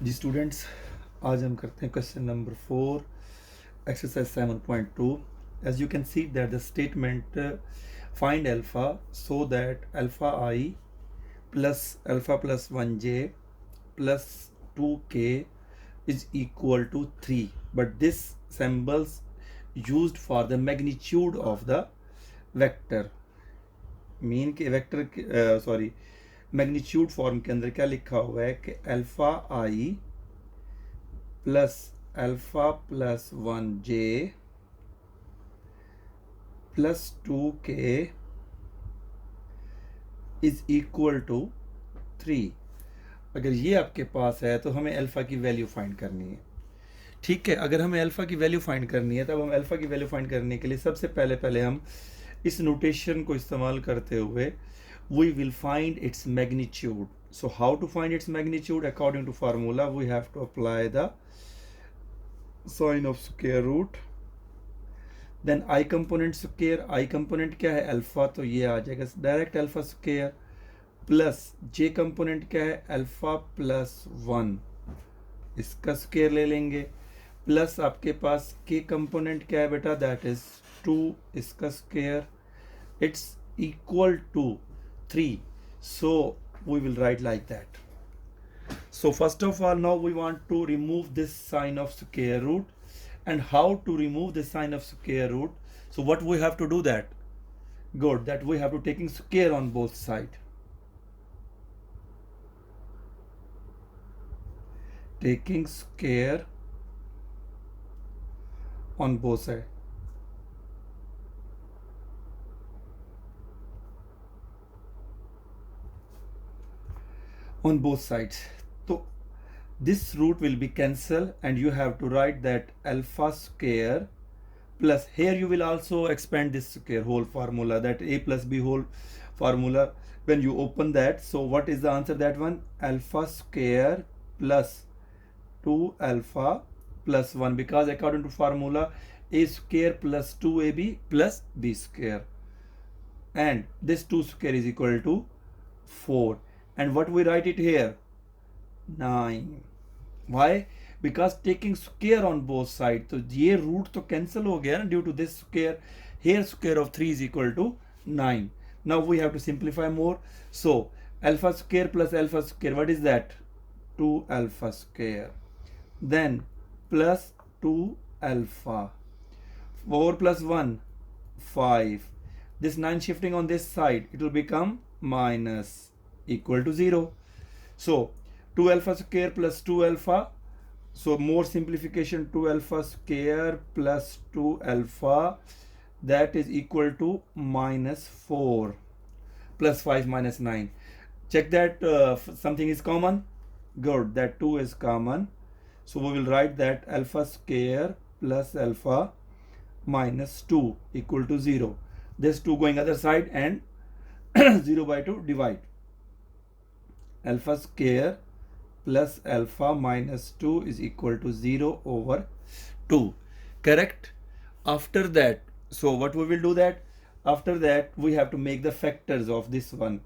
जी students, आज हम करते हैं question number 4 exercise 7.2. As you can see that the statement find alpha so that alpha i plus 1j plus 2k is equal to 3, but this symbols used for the magnitude of the vector. Mean के vector sorry magnitude form के अंदर क्या लिखा हुआ है कि alpha i plus 1j plus 2k is equal to 3. अगर ये आपके पास है तो हमें अल्फा की वैल्यू फाइंड करनी है. ठीक है, अगर हमें अल्फा की वैल्यू फाइंड करनी है तब हम अल्फा की वैल्यू फाइंड करने के लिए सबसे पहले हम इस नोटेशन को इस्तेमाल करते हुए we will find its magnitude. So how to find its magnitude? According to formula we have to apply the sign of square root, then I component square. I component क्या है? अल्फा, तो ये आ जाएगा direct alpha square, plus j component क्या है? Alpha plus 1, इसका square ले लेंगे, प्लस आपके पास k कंपोनेंट क्या है बेटा? दैट इज 2, इसका square. It's equal to 3. So we will write like that. So first of all, now we want to remove this sign of square root. And how to remove the sign of square root? So what we have to do that? Good, that we have to taking square on both sides. Taking square on both sides. On both sides. So this root will be cancelled and you have to write that alpha square plus, here you will also expand this square whole formula, that a plus b whole formula when you open that. So what is the answer? That one, alpha square plus 2 alpha plus 1, because according to formula a square plus 2ab plus b square, and this 2 square is equal to 4. And what we write it here? 9. Why? Because taking square on both sides, तो ये root तो cancel हो गया ना due to this square. Here square of 3 is equal to 9. Now we have to simplify more. So alpha square plus alpha square, what is that? 2 alpha square. Then plus 2 alpha. 4 plus 1, 5. This 9 shifting on this side, it will become minus, equal to 0. So 2 alpha square plus 2 alpha. So more simplification, 2 alpha square plus 2 alpha, that is equal to minus 4, plus 5 minus 9. Check that something is common. Good, that 2 is common. So we will write that alpha square plus alpha minus 2 equal to 0. This 2 going other side and 0 by 2 divide. Alpha square plus alpha minus 2 is equal to 0 over 2. Correct? After that, so what we will do that? After that, we have to make the factors of this one.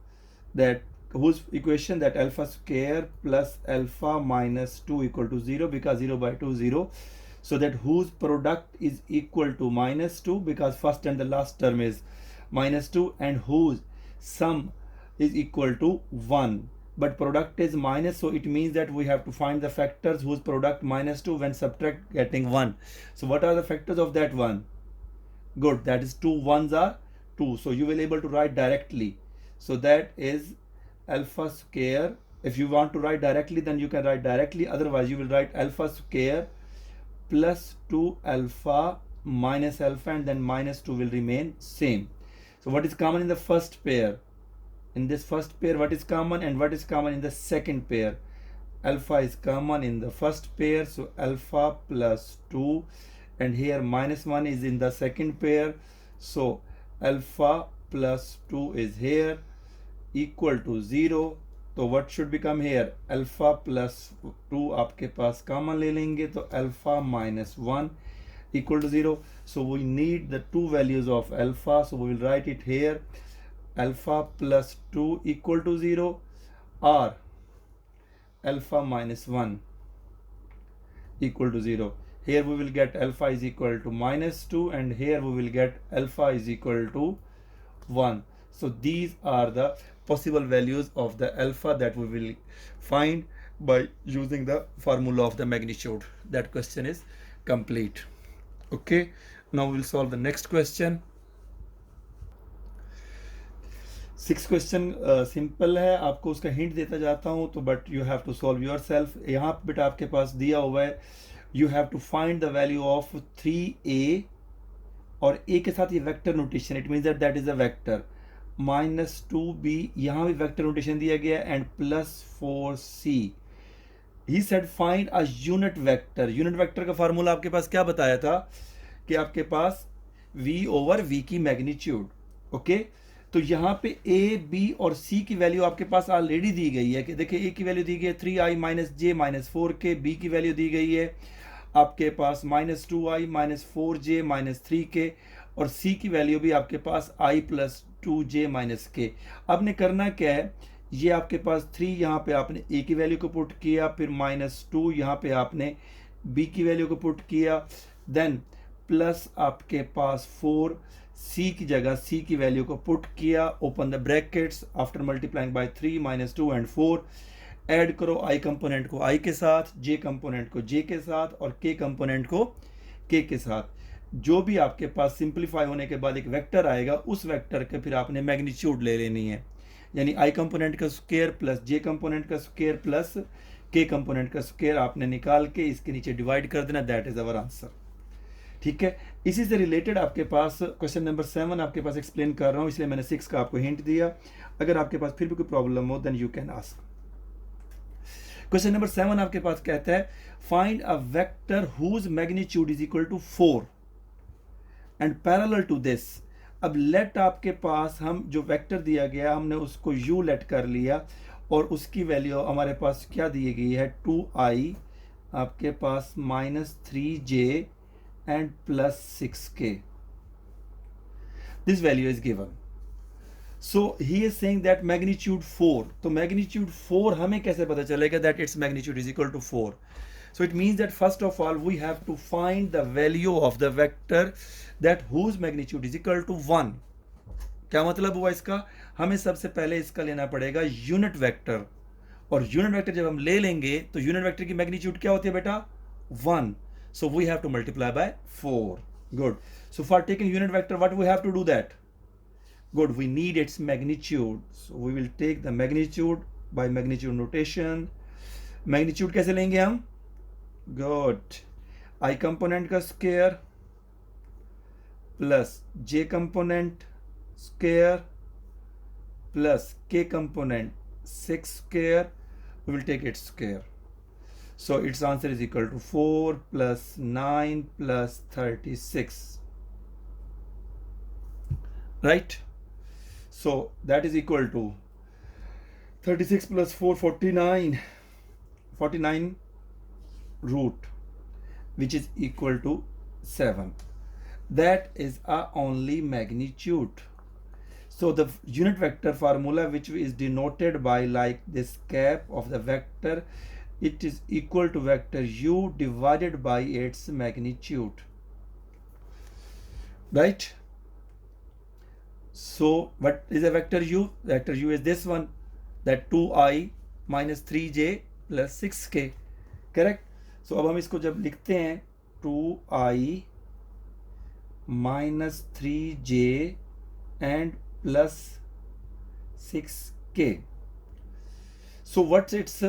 That whose equation? That alpha square plus alpha minus 2 equal to 0, because 0 by 2 0. So that whose product is equal to minus 2, because first and the last term is minus 2, and whose sum is equal to 1. But product is minus, so it means that we have to find the factors whose product minus 2 when subtract getting 1. So what are the factors of that one? Good, that is 2 ones are 2. So you will able to write directly. So that is alpha square. If you want to write directly, then you can write directly. Otherwise, you will write alpha square plus 2 alpha minus alpha, and then minus 2 will remain same. So what is common in the first pair? In this first pair, what is common and what is common in the second pair? Alpha is common in the first pair, so alpha plus 2, and here minus 1 is in the second pair, so alpha plus 2 is here, equal to 0. तो what should become here? Alpha plus 2 आपके पास common ले लेंगे, तो alpha minus 1 equal to 0. So we need the two values of alpha, so we will write it here. Alpha plus 2 equal to 0 or alpha minus 1. equal to 0. Here we will get alpha is equal to -2, and here we will get alpha is equal to 1. So these are the possible values of the alpha that we will find by using the formula of the magnitude. That question is complete. Okay, now we'll solve the next question. 6 question simple है, आपको उसका hint देता जाता हूँ तो, but you have to solve yourself. यहाँ बेटा आपके पास दिया हुआ है, you have to find the value of 3a, और a के साथ ये vector notation, it means that is a vector. -2b, यहाँ भी वेक्टर नोटेशन दिया गया, and +4c. He said find a unit vector. Unit vector का फार्मूला आपके पास क्या बताया था कि आपके पास v/v की मैग्नीट्यूड. ओके, तो यहाँ पे a, b और c की वैल्यू आपके पास ऑलरेडी दी गई है कि देखिए a की वैल्यू दी गई है 3i - j - 4k, b की वैल्यू दी गई है आपके पास -2i - 4j - 3k, और c की वैल्यू भी आपके पास i + 2j - k. आपने करना क्या है, ये आपके पास 3 यहाँ पे आपने a की वैल्यू को पुट किया, फिर -2 यहाँ पे आपने b की वैल्यू को पुट किया, देन प्लस आपके पास 4 c की जगह c की वैल्यू को पुट किया, open the brackets, after multiplying by 3 -2 and 4, add करो i कंपोनेंट को i के साथ, j कंपोनेंट को j के साथ, और k कंपोनेंट को k के साथ. जो भी आपके पास सिंप्लीफाई होने के बाद एक वेक्टर आएगा, उस वेक्टर के फिर आपने मैग्नीट्यूड ले लेनी है, यानी i कंपोनेंट का स्क्वायर प्लस j कंपोनेंट का स्क्वायर प्लस k कंपोनेंट का स्क्वायर आपने निकाल के इसके नीचे डिवाइड कर देना. That is our answer. ठीक है, इसी से रिलेटेड आपके पास क्वेश्चन नंबर 7 आपके पास एक्सप्लेन कर रहा हूं, इसलिए मैंने 6 का आपको हिंट दिया. अगर आपके पास फिर भी कोई प्रॉब्लम हो then you can ask. Question number 7 आपके पास कहता है find a vector whose magnitude is equal to 4 and parallel to this. अब लेट आपके पास हम जो वेक्टर दिया गया हमने उसको u लेट कर लिया, और उसकी वैल्यू हमारे पास क्या दी गई है 2i आपके पास -3j and +6k. This value is given. So he is saying that magnitude 4. तो magnitude 4 हमें कैसे पता चलेगा that its magnitude is equal to 4? So it means that first of all we have to find the value of the vector that whose magnitude is equal to 1. क्या मतलब हुआ इसका, हमें सबसे पहले इसका लेना पड़ेगा यूनिट वेक्टर, और यूनिट वेक्टर जब हम ले लेंगे तो यूनिट वेक्टर की मैग्नीट्यूड क्या होती है बेटा 1. So we have to multiply by 4. Good. So for taking unit vector, what we have to do that? Good. We need its magnitude. So we will take the magnitude by magnitude notation. Magnitude कैसे लेंगे हम? Good. I component का square plus j component square plus k component 6 square. We will take its square. So its answer is equal to 4 plus 9 plus 36. Right? So that is equal to 36 plus 4, 49. 49 root, which is equal to 7. That is our only magnitude. So the unit vector formula, which is denoted by like this cap of the vector, it is equal to vector u divided by its magnitude. Right? So what is a vector u? Vector u is this one, that 2i minus 3j plus 6k. Correct? So अब हम इसको जब लिखते हैं 2i minus 3j and plus 6k. So what's its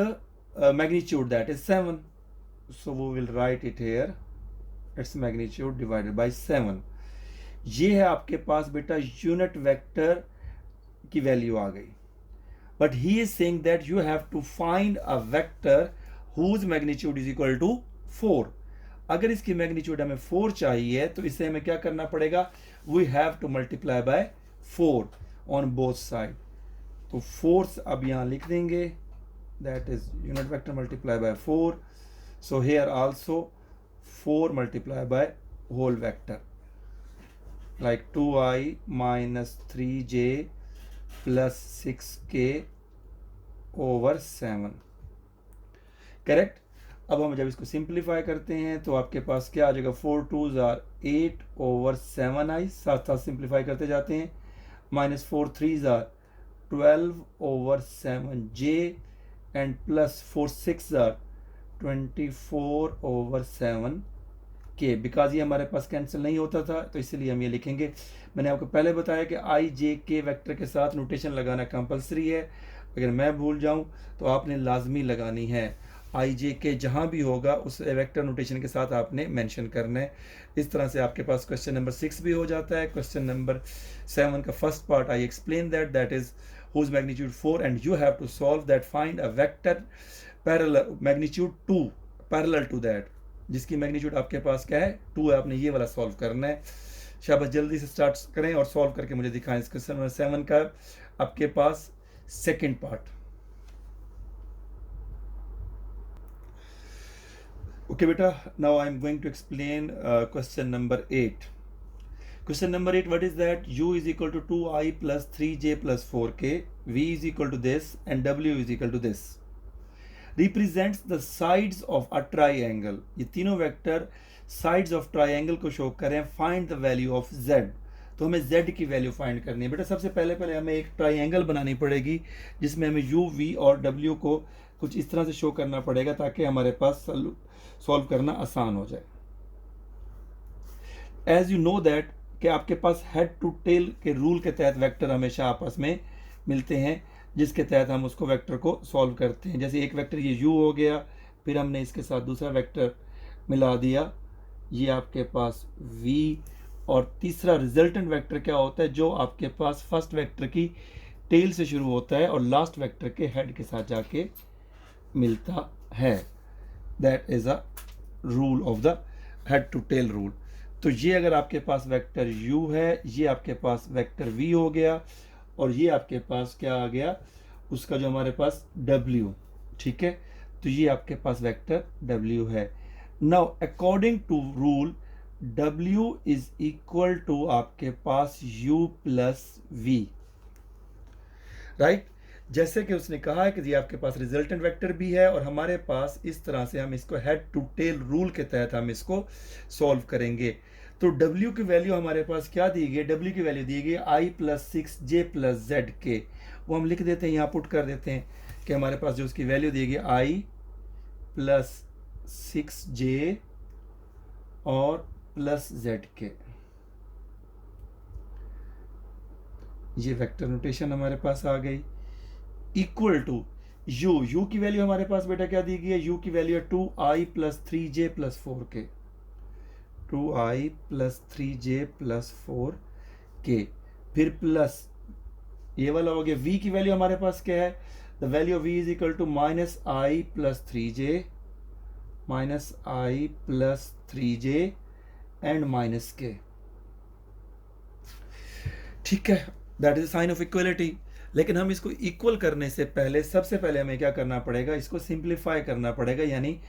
magnitude? That is 7. So we will write it here, its magnitude divided by 7. ये है आपके पास बेटा यूनिट वेक्टर की वैल्यू आ गई. But he is saying that you have to find a vector whose magnitude is equal to 4. अगर इसकी मैग्नीट्यूड हमें 4 चाहिए तो इसे हमें क्या करना पड़ेगा, we have to multiply by 4 on both side. तो 4 अब यहाँ लिख देंगे, that is unit vector multiply by 4. So here also 4 multiply by whole vector, like 2i minus 3j plus 6k over 7. Correct? अब हम जब इसको सिंप्लीफाई करते हैं तो आपके पास क्या आ जाएगा, 4 2s आर 8/7i, साथ साथ सिंप्लीफाई करते जाते हैं, -4 3s are 12/7j and +4 6s are 24/7k। Because ये हमारे पास कैंसिल नहीं होता था तो इसलिए हम ये लिखेंगे। मैंने आपको पहले बताया कि आई जे के वेक्टर के साथ नोटेशन लगाना कंपलसरी है। अगर मैं भूल जाऊं तो आपने लाजमी लगानी है। आई जे के जहाँ भी होगा उस वेक्टर नोटेशन के साथ आपने मेंशन करना है। इस तरह से आपके पास क्वेश्चन नंबर 6 भी हो जाता है। क्वेश्चन नंबर 7 का first part I explain that is whose magnitude 4 and you have to solve that, find a vector parallel magnitude 2 parallel to that, जिसकी मैग्नीट्यूड आपके पास क्या है, 2 है। आपने ये वाला सॉल्व करना है। शाबाश, जल्दी से स्टार्ट करें और सॉल्व करके मुझे दिखाएं। क्वेश्चन नंबर 7 का आपके पास सेकंड पार्ट। ओके बेटा, now I am going to explain question number 8। Question number 8, what is that? U is equal to 2i plus 3j plus 4k, v is equal to this and w is equal to this. Represents the sides of a triangle. ये तीनों vector sides of triangle को show करें। Find the value of z. तो हमें z की value find करनी है। बेटा सबसे पहले हमें एक ट्राइंगल बनानी पड़ेगी जिसमें हमें u, v और w को कुछ इस तरह से शो करना पड़ेगा ताकि हमारे पास सॉल्व करना आसान हो जाए। As you know that कि आपके पास हेड टू टेल के रूल के तहत वेक्टर हमेशा आपस में मिलते हैं, जिसके तहत हम उसको वेक्टर को सॉल्व करते हैं। जैसे एक वेक्टर ये u हो गया, फिर हमने इसके साथ दूसरा वेक्टर मिला दिया, ये आपके पास v, और तीसरा रिजल्टेंट वेक्टर क्या होता है, जो आपके पास फर्स्ट वेक्टर की टेल से शुरू होता है और लास्ट वेक्टर के हेड के साथ जाके मिलता है। That is a rule of the head to tail rule. तो ये अगर आपके पास वेक्टर u है, ये आपके पास वेक्टर v हो गया, और ये आपके पास क्या आ गया, उसका जो हमारे पास w, ठीक है। तो ये आपके पास वेक्टर w है। Now according to rule w is equal to आपके पास u प्लस v, राइट। जैसे कि उसने कहा है कि ये आपके पास रिजल्टेंट वेक्टर भी है, और हमारे पास इस तरह से हम इसको हेड टू टेल रूल के तहत हम इसको सॉल्व करेंगे। तो W की वैल्यू हमारे पास क्या दी गई, W की वैल्यू दी गई i plus 6j plus ZK। वो हम लिख देते हैं, यहाँ पुट कर देते हैं कि हमारे पास जो उसकी वैल्यू दी गई i प्लस 6j और प्लस ZK। ये वेक्टर नोटेशन हमारे पास आ गई। इक्वल टू u की वैल्यू हमारे पास बेटा क्या दी गई है, u की वैल्यू है 2i plus 3j plus 4k, 2i plus 3j plus 4k, फिर प्लस ये वाला हो गया। v की वैल्यू हमारे पास क्या है, the value of v is equal to -i plus 3j, -i plus 3j and -k, ठीक है। That is sign of equality. लेकिन हम इसको इक्वल करने से पहले सबसे पहले हमें क्या करना पड़ेगा, इसको सिंप्लीफाई करना पड़ेगा, यानी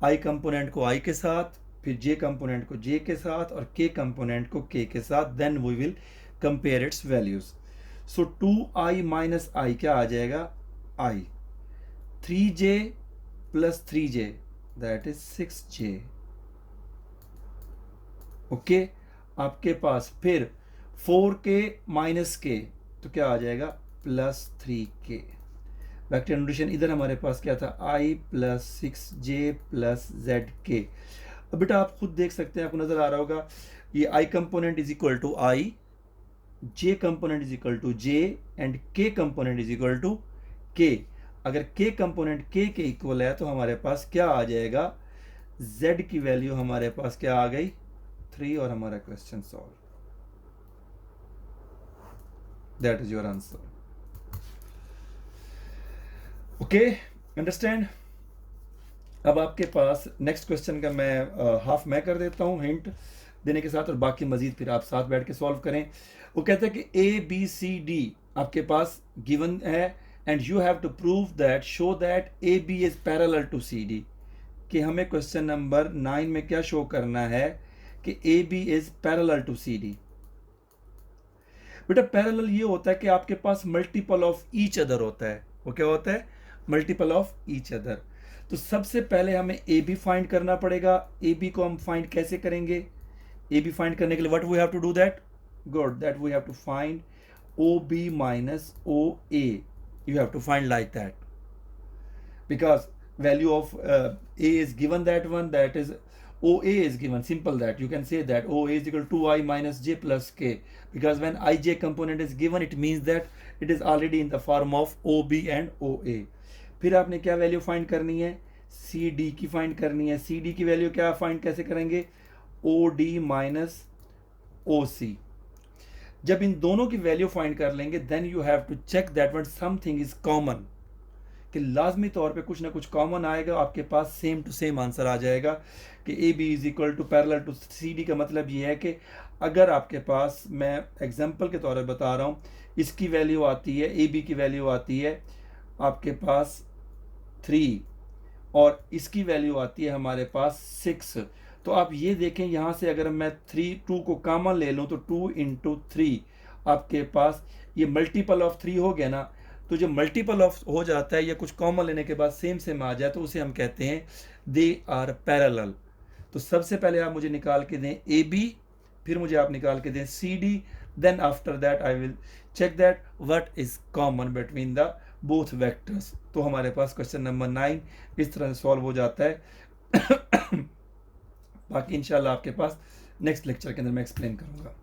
i कंपोनेंट को i के साथ, फिर j कंपोनेंट को j के साथ और k कंपोनेंट को k के साथ, then we will compare its values. So 2i minus i क्या आ जाएगा, i, 3j plus 3j that is 6j, okay. आपके पास फिर 4k माइनस k तो क्या आ जाएगा, प्लस 3k। वेक्टर नोटेशन इधर हमारे पास क्या था, i plus 6j plus zk। अब बेटा आप खुद देख सकते हैं, आपको नजर आ रहा होगा, ये i component is equal to i, j component is equal to j and k component is equal to k। अगर k कंपोनेंट k के इक्वल है तो हमारे पास क्या आ जाएगा, z की वैल्यू हमारे पास क्या आ गई, 3, और हमारा question solve. That is your answer. Okay, understand. अब आपके पास नेक्स्ट क्वेश्चन का मैं हाफ मैं कर देता हूं हिंट देने के साथ, और बाकी मजीद फिर आप साथ बैठ के सॉल्व करें। वो कहता है कि ABCD आपके पास गिवन है and you have to prove that, show that AB is parallel to CD। कि हमें क्वेश्चन नंबर 9 में क्या शो करना है कि AB is parallel to CD। बेटा पैरेलल ये होता है कि आपके पास मल्टीपल ऑफ ईच अदर होता है। वो क्या होता है, मल्टीपल ऑफ ईच अदर। तो सबसे पहले हमें ए बी फाइंड करना पड़ेगा। ए बी को हम फाइंड कैसे करेंगे? ए बी फाइंड करने के लिए what we have to do that? Good, that we have to find O B minus O A. You have to find like that, because value of a is given, that one, that is OA is given. Simple that you can say that OA is equal to 2i minus j plus k, because when ij component is given it means that it is already in the form of OB and OA. फिर आपने क्या value find करनी है? CD की find करनी है। CD की value क्या फाइंड कैसे करेंगे? OD minus OC। जब इन दोनों की वैल्यू फाइंड कर लेंगे then you have to check that what something is common, कि लाजमी तौर पे कुछ ना कुछ कॉमन आएगा, आपके पास सेम टू सेम आंसर आ जाएगा कि A B is equal to parallel to C D. का मतलब ये है कि अगर आपके पास, मैं एग्जांपल के तौर पे बता रहा हूँ, इसकी वैल्यू आती है, ए बी की वैल्यू आती है आपके पास 3 और इसकी वैल्यू आती है हमारे पास 6, तो आप ये देखें यहाँ से अगर मैं 2 को कॉमन ले लूँ तो 2 इंटू 3 आपके पास ये मल्टीपल ऑफ 3 हो गया ना। तो जो मल्टीपल ऑफ हो जाता है या कुछ कॉमन लेने के बाद सेम सेम आ जाए तो उसे हम कहते हैं दे आर पैरेलल। तो सबसे पहले आप मुझे निकाल के दें ए बी, फिर मुझे आप निकाल के दें C D, then after that I will check that what is common between the both vectors. तो हमारे पास क्वेश्चन नंबर 9 इस तरह से सॉल्व हो जाता है। बाकी इंशाल्लाह आपके पास नेक्स्ट लेक्चर के अंदर मैं एक्सप्लेन करूँगा।